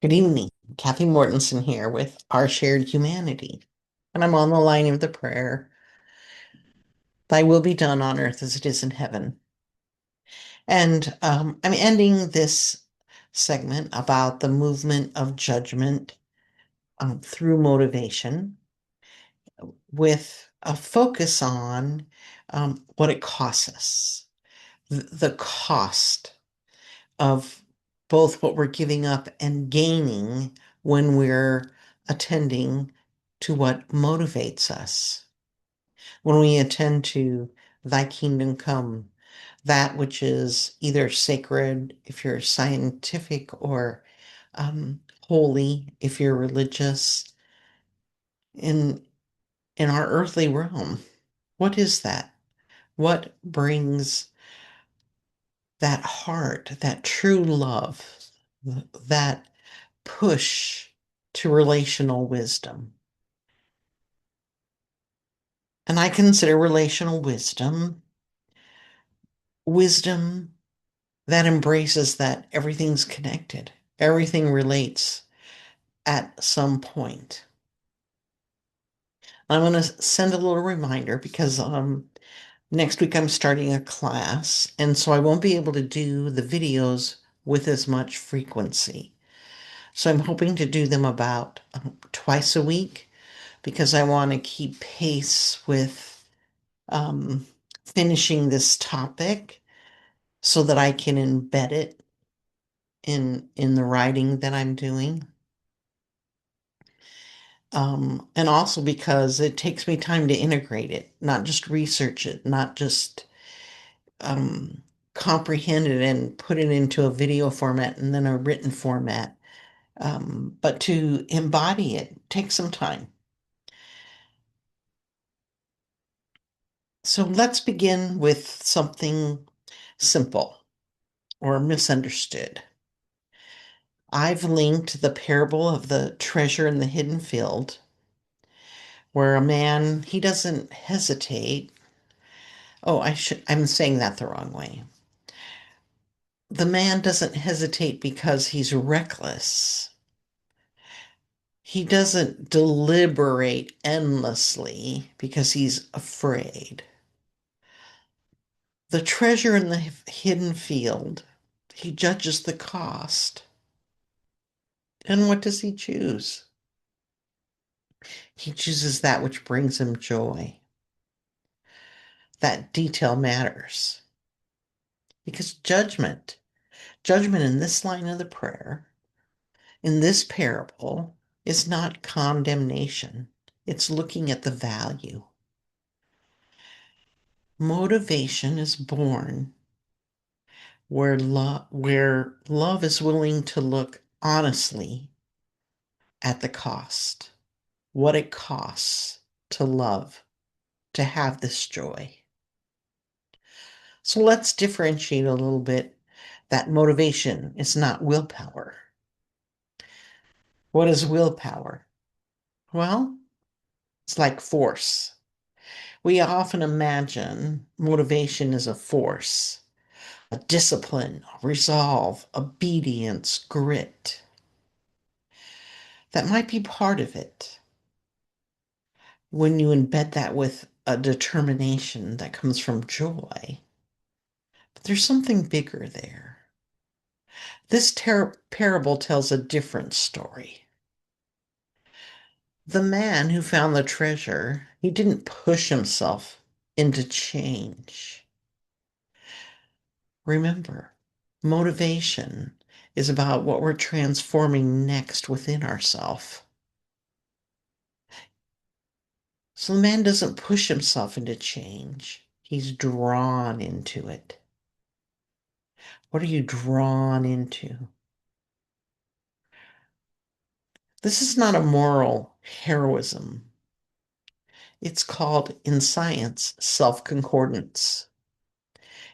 Good evening. Kathy Mortensen here with Our Shared Humanity. And I'm on the line of the prayer, Thy will be done on earth as it is in heaven. And I'm ending this segment about the movement of judgment through motivation with a focus on what it costs us, the cost of both what we're giving up and gaining when we're attending to what motivates us. When we attend to Thy kingdom come, that which is either sacred if you're scientific or holy if you're religious in our earthly realm. What is that? What brings that heart, that true love, that push to relational wisdom? And I consider relational wisdom that embraces that everything's connected, everything relates at some point. I'm going to send a little reminder because next week I'm starting a class, and so I won't be able to do the videos with as much frequency. So I'm hoping to do them about twice a week because I want to keep pace with um, finishing this topic so that I can embed it in the writing that I'm doing. And also because it takes me time to integrate it, not just research it, not just um, comprehend it and put it into a video format and then a written format, but to embody it takes some time. So let's begin with something simple or misunderstood. I've linked the parable of the treasure in the hidden field, where a man, he doesn't hesitate. Oh, I'm saying that the wrong way. The man doesn't hesitate because he's reckless. He doesn't deliberate endlessly because he's afraid. The treasure in the hidden field, he judges the cost. And what does he choose? He chooses that which brings him joy. That detail matters because judgment in this line of the prayer, in this parable, is not condemnation. It's looking at the value. Motivation is born where love is willing to look honestly at the cost, what it costs to love, to have this joy. So let's differentiate a little bit that motivation is not willpower. What is willpower? Well, it's like force. We often imagine motivation as a force, a discipline, resolve, obedience, grit. That might be part of it when you embed that with a determination that comes from joy. But there's something bigger there. This parable tells a different story. The man who found the treasure, he didn't push himself into change. Remember, motivation is about what we're transforming next within ourselves. So the man doesn't push himself into change. He's drawn into it. What are you drawn into? This is not a moral heroism. It's called in science self-concordance.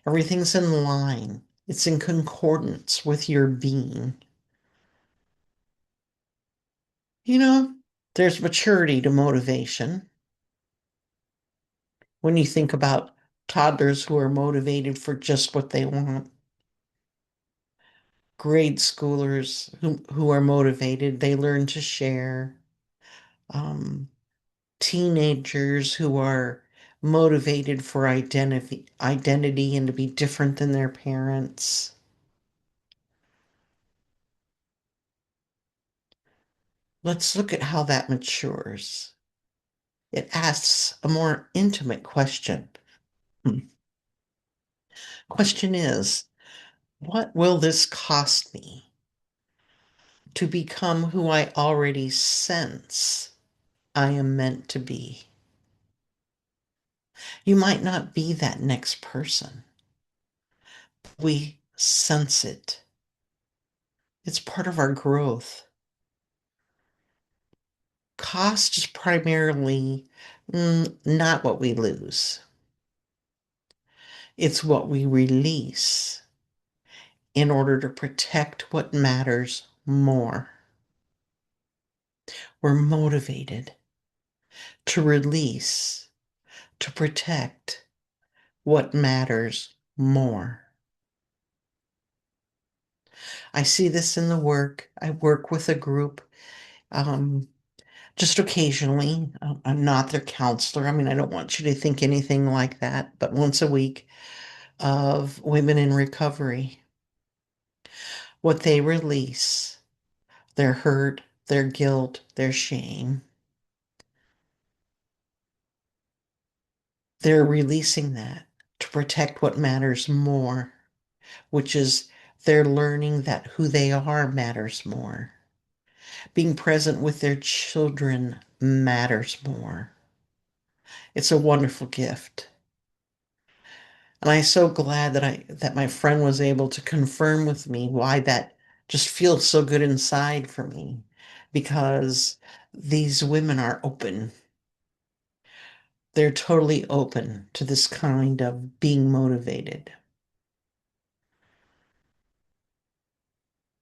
Everything's in line. It's in concordance with your being. You know, there's maturity to motivation. When you think about toddlers who are motivated for just what they want, grade schoolers who are motivated, they learn to share. Um, Teenagers who are motivated for identity and to be different than their parents. Let's look at how that matures. It asks a more intimate question. Hmm. Question is, what will this cost me to become who I already sense I am meant to be? You might not be that next person. We sense it. It's part of our growth. Cost is primarily not what we lose. It's what we release in order to protect what matters more. We're motivated to release, to protect what matters more. I see this in the work. I work with a group um, just occasionally. I'm not their counselor. I mean, I don't want you to think anything like that, but once a week of women in recovery, what they release, their hurt, their guilt, their shame, they're releasing that to protect what matters more, which is they're learning that who they are matters more. Being present with their children matters more. It's a wonderful gift. And I'm so glad that my friend was able to confirm with me why that just feels so good inside for me. Because these women are open. They're totally open to this kind of being motivated.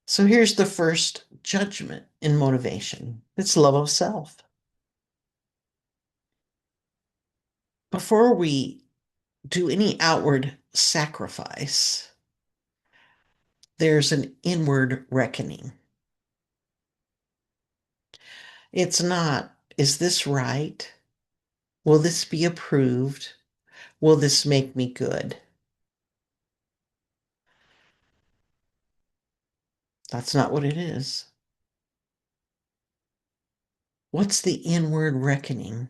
So here's the first judgment in motivation. It's love of self. Before we do any outward sacrifice, there's an inward reckoning. It's not, is this right? Will this be approved? Will this make me good? That's not what it is. What's the inward reckoning?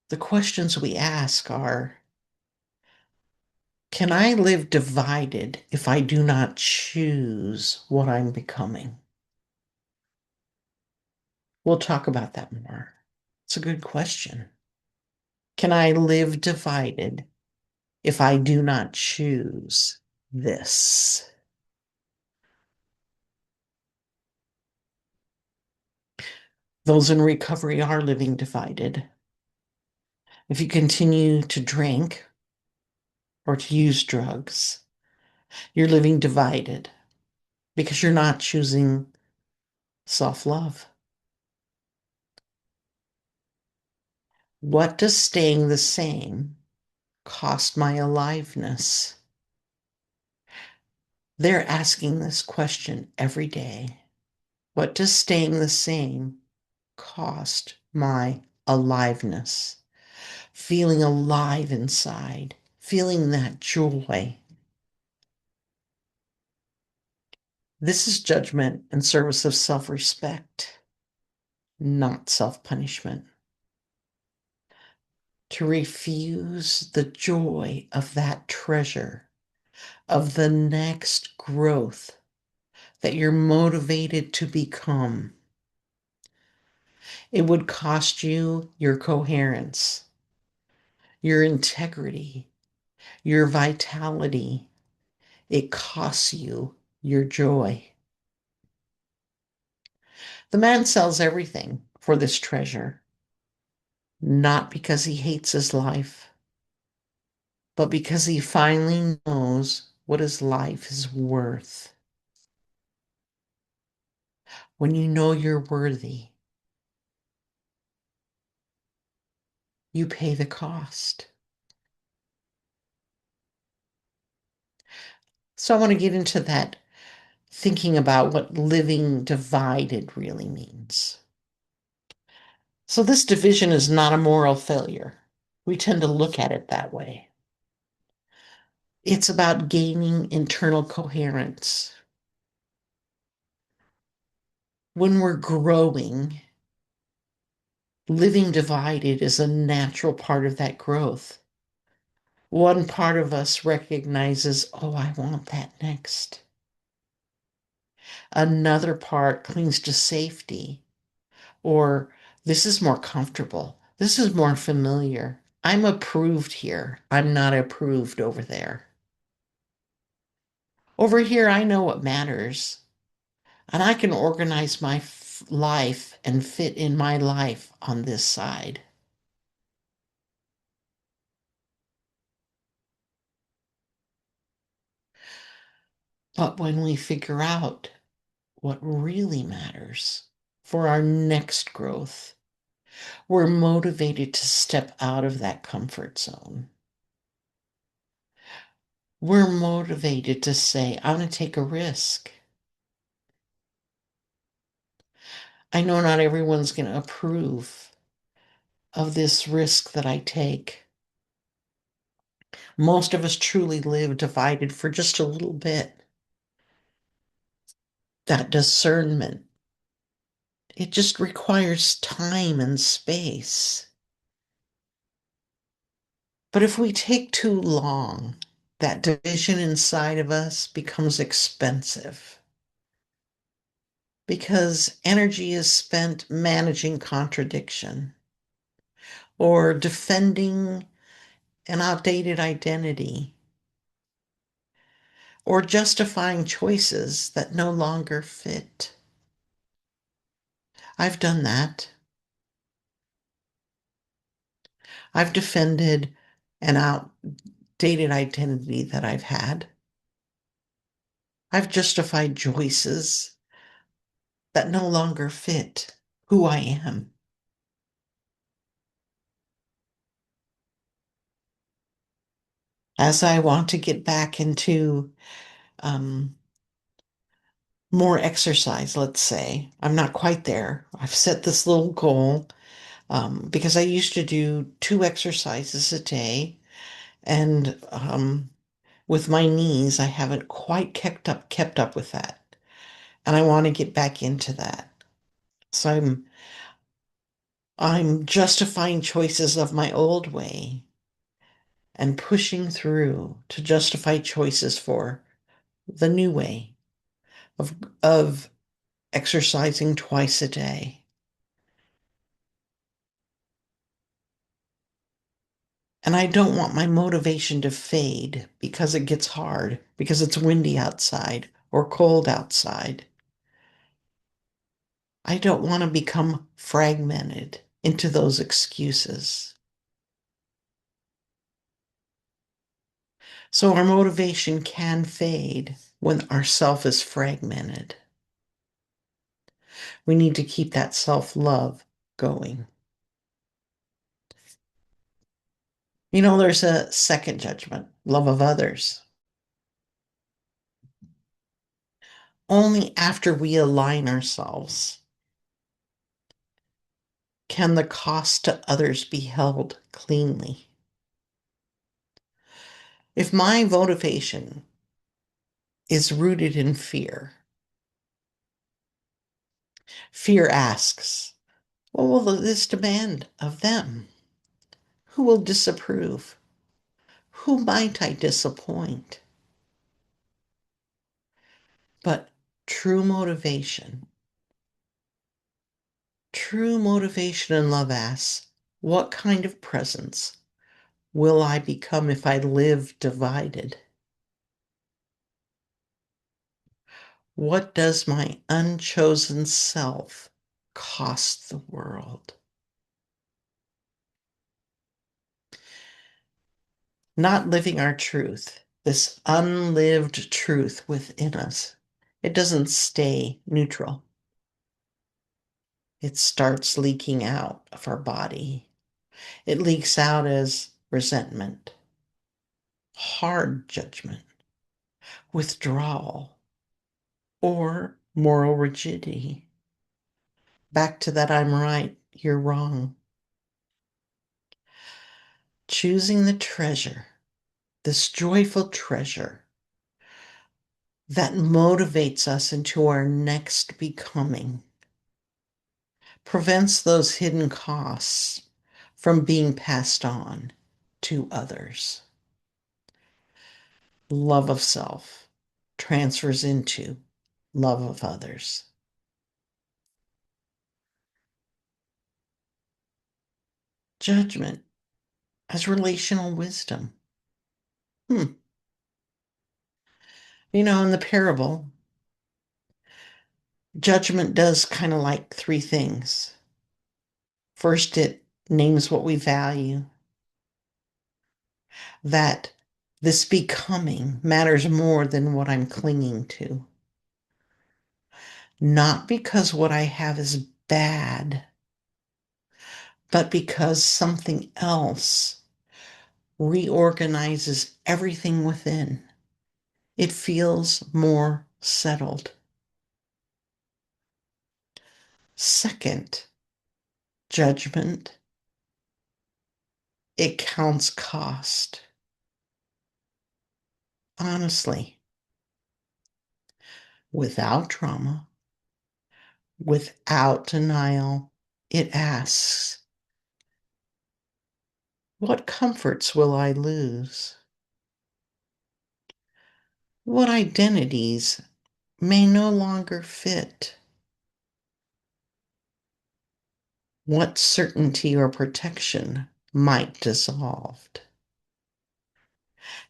The questions we ask are, can I live divided if I do not choose what I'm becoming? We'll talk about that more. It's a good question. Can I live divided if I do not choose this? Those in recovery are living divided. If you continue to drink or to use drugs, you're living divided because you're not choosing self-love. What does staying the same cost my aliveness? They're asking this question every day. What does staying the same cost my aliveness? Feeling alive inside, feeling that joy. This is judgment in service of self-respect, not self-punishment. To refuse the joy of that treasure, of the next growth that you're motivated to become. It would cost you your coherence, your integrity, your vitality. It costs you your joy. The man sells everything for this treasure, not because he hates his life, but because he finally knows what his life is worth. When you know you're worthy, you pay the cost. So I want to get into that, thinking about what living divided really means. So this division is not a moral failure. We tend to look at it that way. It's about gaining internal coherence. When we're growing, living divided is a natural part of that growth. One part of us recognizes, oh, I want that next. Another part clings to safety, or this is more comfortable. This is more familiar. I'm approved here. I'm not approved over there. Over here, I know what matters, and I can organize my life and fit in my life on this side. But when we figure out what really matters for our next growth, we're motivated to step out of that comfort zone. We're motivated to say, I'm going to take a risk. I know not everyone's going to approve of this risk that I take. Most of us truly live divided for just a little bit. That discernment, it just requires time and space. But if we take too long, that division inside of us becomes expensive because energy is spent managing contradiction or defending an outdated identity or justifying choices that no longer fit. I've done that. I've defended an outdated identity that I've had. I've justified choices that no longer fit who I am. As I want to get back into um, more exercise, let's say, I'm not quite there. I've set this little goal because I used to do 2 exercises a day, and with my knees, I haven't quite kept up with that, and I want to get back into that. So I'm justifying choices of my old way and pushing through to justify choices for the new way of exercising twice a day. And I don't want my motivation to fade because it gets hard, because it's windy outside or cold outside. I don't want to become fragmented into those excuses. So our motivation can fade when our self is fragmented. We need to keep that self-love going. There's a second judgment, love of others. Only after we align ourselves can the cost to others be held cleanly. If my motivation is rooted in fear, fear asks, what will this demand of them? Who will disapprove? Who might I disappoint? But true motivation, true motivation and love asks, what kind of presence will I become if I live divided? What does my unchosen self cost the world? Not living our truth, this unlived truth within us, it doesn't stay neutral. It starts leaking out of our body. It leaks out as resentment, hard judgment, withdrawal, or moral rigidity. Back to that I'm right, you're wrong. Choosing the treasure, this joyful treasure that motivates us into our next becoming, prevents those hidden costs from being passed on to others. Love of self transfers into love of others. Judgment as relational wisdom. Hmm. In the parable, judgment does kind of like three things. First, it names what we value, that this becoming matters more than what I'm clinging to. Not because what I have is bad, but because something else reorganizes everything within. It feels more settled. Second, judgment. It counts cost. Honestly, without drama, without denial, it asks, what comforts will I lose? What identities may no longer fit? What certainty or protection might dissolve?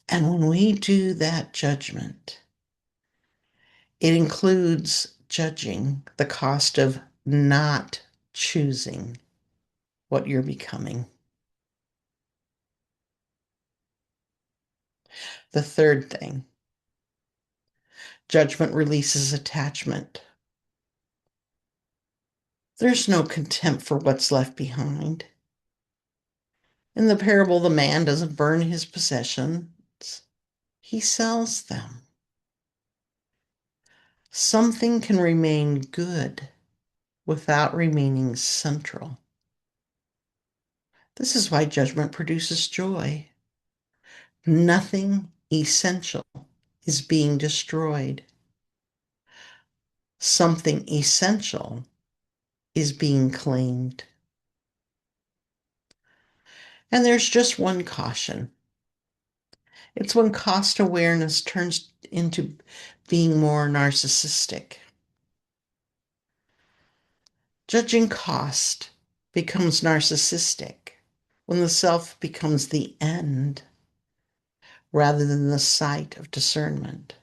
And when we do that judgment, it includes judging the cost of not choosing what you're becoming. The third thing, judgment releases attachment. There's no contempt for what's left behind. In the parable, the man doesn't burn his possessions, he sells them. Something can remain good without remaining central. This is why judgment produces joy. Nothing essential is being destroyed. Something essential is being claimed. And there's just one caution. It's when cost awareness turns into being more narcissistic. Judging cost becomes narcissistic when the self becomes the end rather than the site of discernment.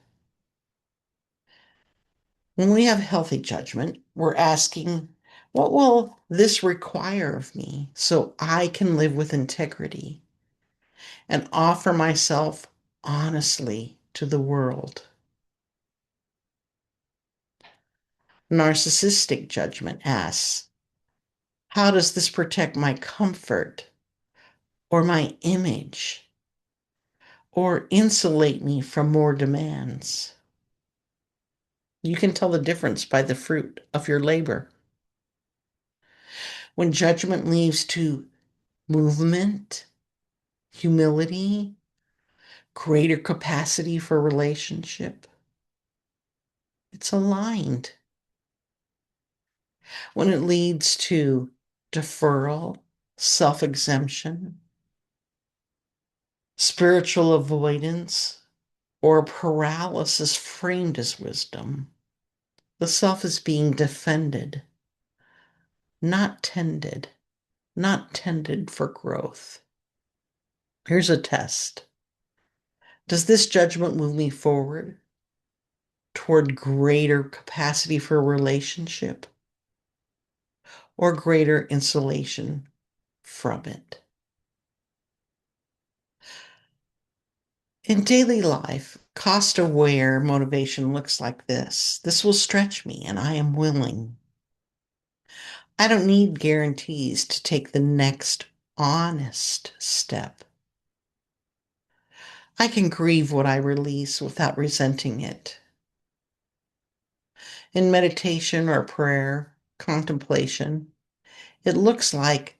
When we have healthy judgment, we're asking, what will this require of me so I can live with integrity and offer myself honestly to the world? Narcissistic judgment asks, how does this protect my comfort or my image or insulate me from more demands? You can tell the difference by the fruit of your labor. When judgment leads to movement, humility, greater capacity for relationship, it's aligned. When it leads to deferral, self exemption, spiritual avoidance, or paralysis framed as wisdom, the self is being defended, not tended, not tended for growth. Here's a test. Does this judgment move me forward toward greater capacity for relationship or greater insulation from it? In daily life, cost aware motivation looks like this. This will stretch me, and I am willing. I don't need guarantees to take the next honest step. I can grieve what I release without resenting it. In meditation or prayer, contemplation, it looks like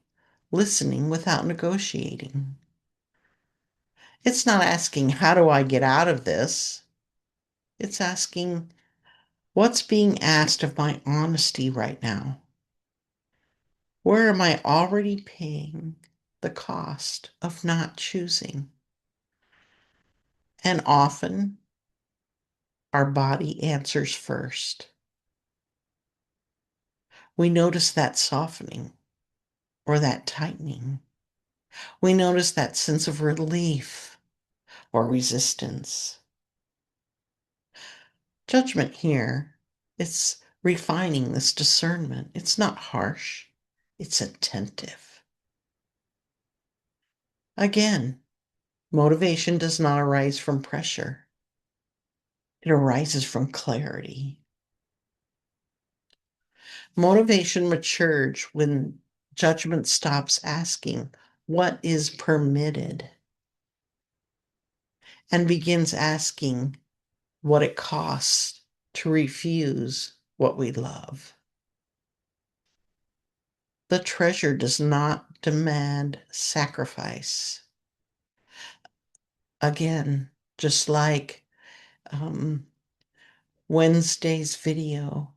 listening without negotiating. It's not asking, how do I get out of this? It's asking, what's being asked of my honesty right now? Where am I already paying the cost of not choosing? And often our body answers first. We notice that softening or that tightening. We notice that sense of relief or resistance. Judgment here, it's refining this discernment. It's not harsh, it's attentive. Again, motivation does not arise from pressure, it arises from clarity. Motivation matures when judgment stops asking, what is permitted? And begins asking what it costs to refuse what we love. The treasure does not demand sacrifice. Again, just like um, Wednesday's video,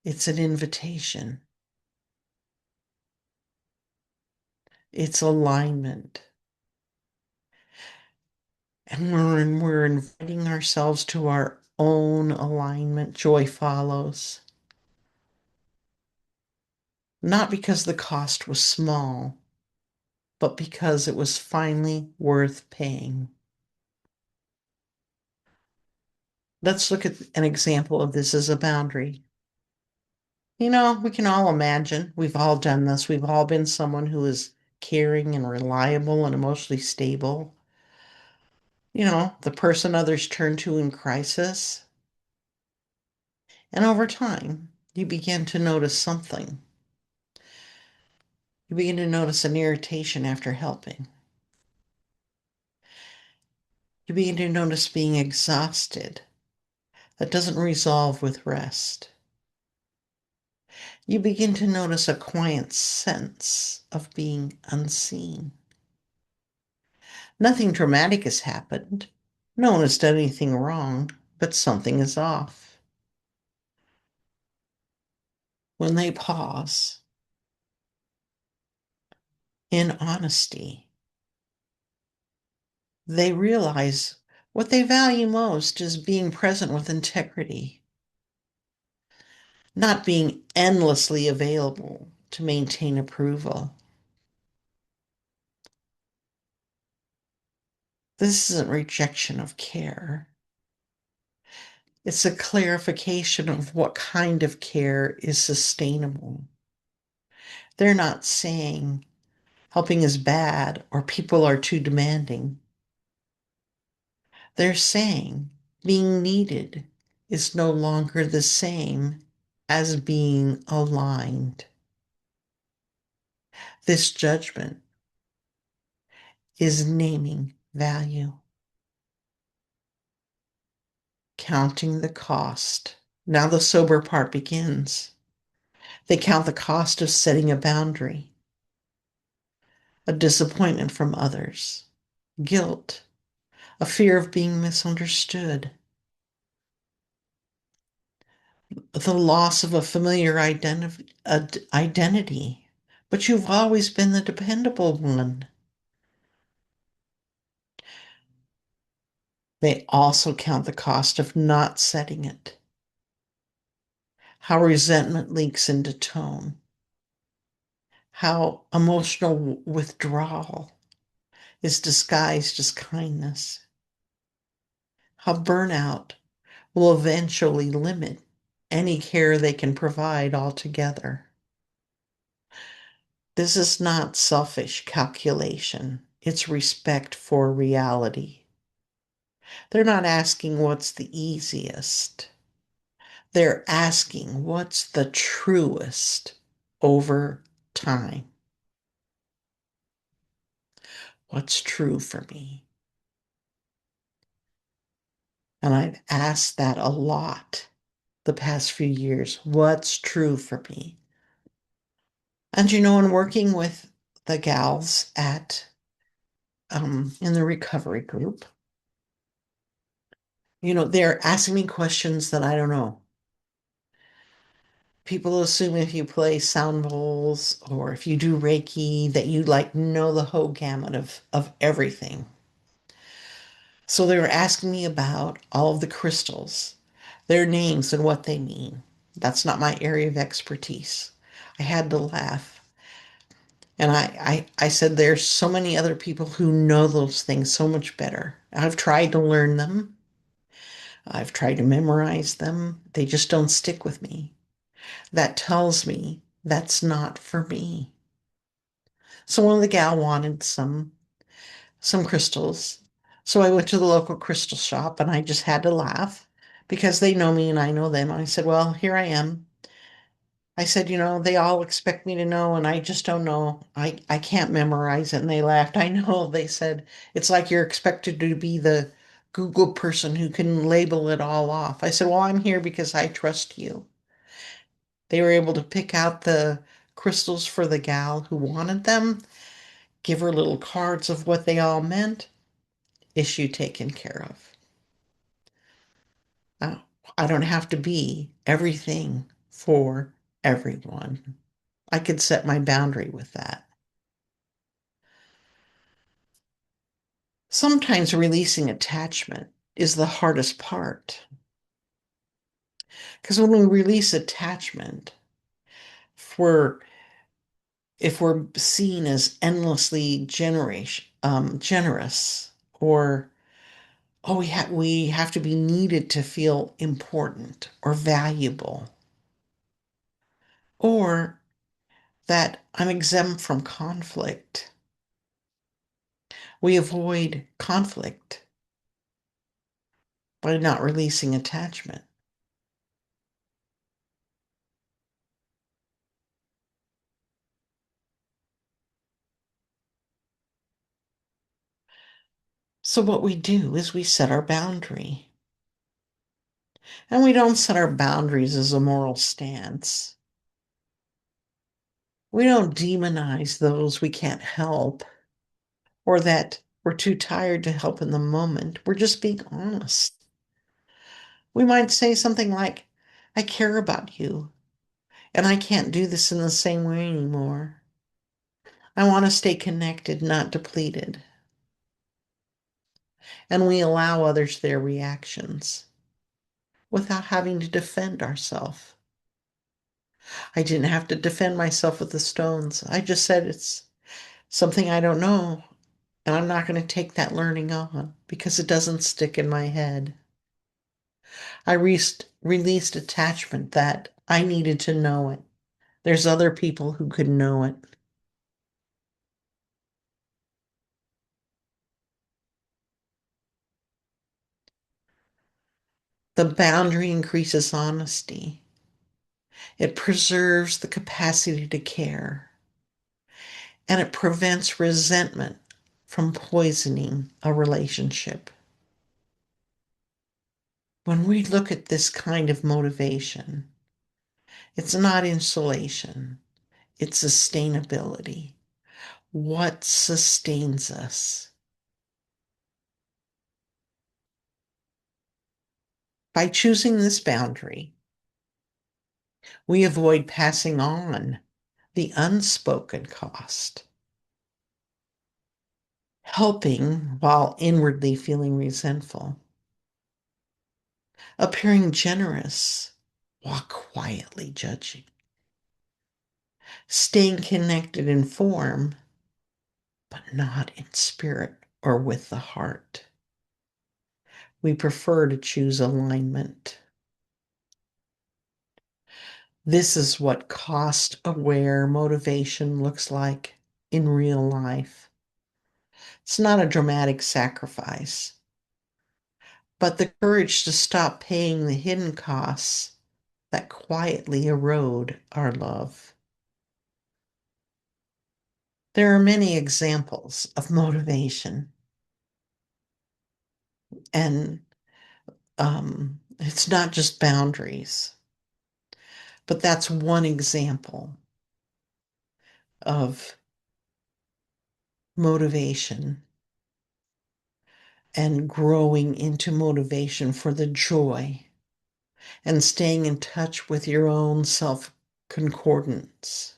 it's an invitation, it's alignment. And when we're inviting ourselves to our own alignment, joy follows. Not because the cost was small, but because it was finally worth paying. Let's look at an example of this as a boundary. We can all imagine, we've all done this. We've all been someone who is caring and reliable and emotionally stable. The person others turn to in crisis. And over time, you begin to notice something. You begin to notice an irritation after helping. You begin to notice being exhausted. That doesn't resolve with rest. You begin to notice a quiet sense of being unseen. Nothing dramatic has happened. No one has done anything wrong, but something is off. When they pause in honesty, they realize what they value most is being present with integrity, not being endlessly available to maintain approval. This isn't rejection of care. It's a clarification of what kind of care is sustainable. They're not saying helping is bad or people are too demanding. They're saying being needed is no longer the same as being aligned. This judgment is naming value, counting the cost. Now the sober part begins. They count the cost of setting a boundary, a disappointment from others, guilt, a fear of being misunderstood, the loss of a familiar identity. But you've always been the dependable one. They also count the cost of not setting it, how resentment leaks into tone, how emotional withdrawal is disguised as kindness, how burnout will eventually limit any care they can provide altogether. This is not selfish calculation, it's respect for reality. They're not asking what's the easiest. They're asking what's the truest over time. What's true for me? And I've asked that a lot the past few years. What's true for me? And in working with the gals at in the recovery group, they're asking me questions that I don't know. People assume if you play sound bowls or if you do Reiki that you like know the whole gamut of everything. So they were asking me about all of the crystals, their names and what they mean. That's not my area of expertise. I had to laugh. And I said, there's so many other people who know those things so much better. I've tried to learn them. I've tried to memorize them. They just don't stick with me. That tells me that's not for me. So one of the gal wanted some crystals. So I went to the local crystal shop and I just had to laugh because they know me and I know them. I said, well, here I am. I said, they all expect me to know and I just don't know. I can't memorize it. And they laughed. I know. They said, it's like you're expected to be the Google person who can label it all off. I said, well, I'm here because I trust you. They were able to pick out the crystals for the gal who wanted them, give her little cards of what they all meant, issue taken care of. Uh, I don't have to be everything for everyone. I could set my boundary with that. Sometimes releasing attachment is the hardest part. Because when we release attachment, if we're if we're seen as endlessly generous, or oh, we have to be needed to feel important or valuable, or that I'm exempt from conflict. We avoid conflict by not releasing attachment. So what we do is we set our boundary. And we don't set our boundaries as a moral stance. We don't demonize those we can't help or that we're too tired to help in the moment. We're just being honest. We might say something like, I care about you, and I can't do this in the same way anymore. I want to stay connected, not depleted. And we allow others their reactions without having to defend ourselves. I didn't have to defend myself with the stones. I just said it's something I don't know, and I'm not going to take that learning on because it doesn't stick in my head. I released attachment that I needed to know it. There's other people who could know it. The boundary increases honesty. It preserves the capacity to care, and it prevents resentment from poisoning a relationship. When we look at this kind of motivation, it's not insulation, it's sustainability. What sustains us? By choosing this boundary, we avoid passing on the unspoken cost, helping while inwardly feeling resentful, appearing generous while quietly judging, staying connected in form, but not in spirit or with the heart. We prefer to choose alignment. This is what cost aware motivation looks like in real life. It's not a dramatic sacrifice, but the courage to stop paying the hidden costs that quietly erode our love. There are many examples of motivation, and It's not just boundaries, but that's one example of motivation and growing into motivation for the joy and staying in touch with your own self concordance.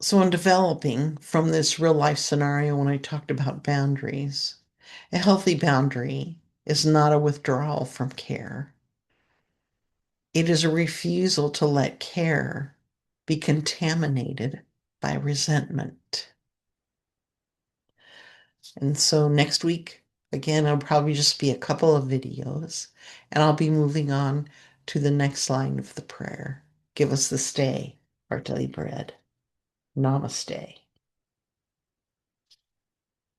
So, in developing from this real life scenario, when I talked about boundaries, a healthy boundary is not a withdrawal from care. It is a refusal to let care be contaminated by resentment. And so next week, again, it'll probably just be a couple of videos, and I'll be moving on to the next line of the prayer. Give us this day our daily bread. Namaste.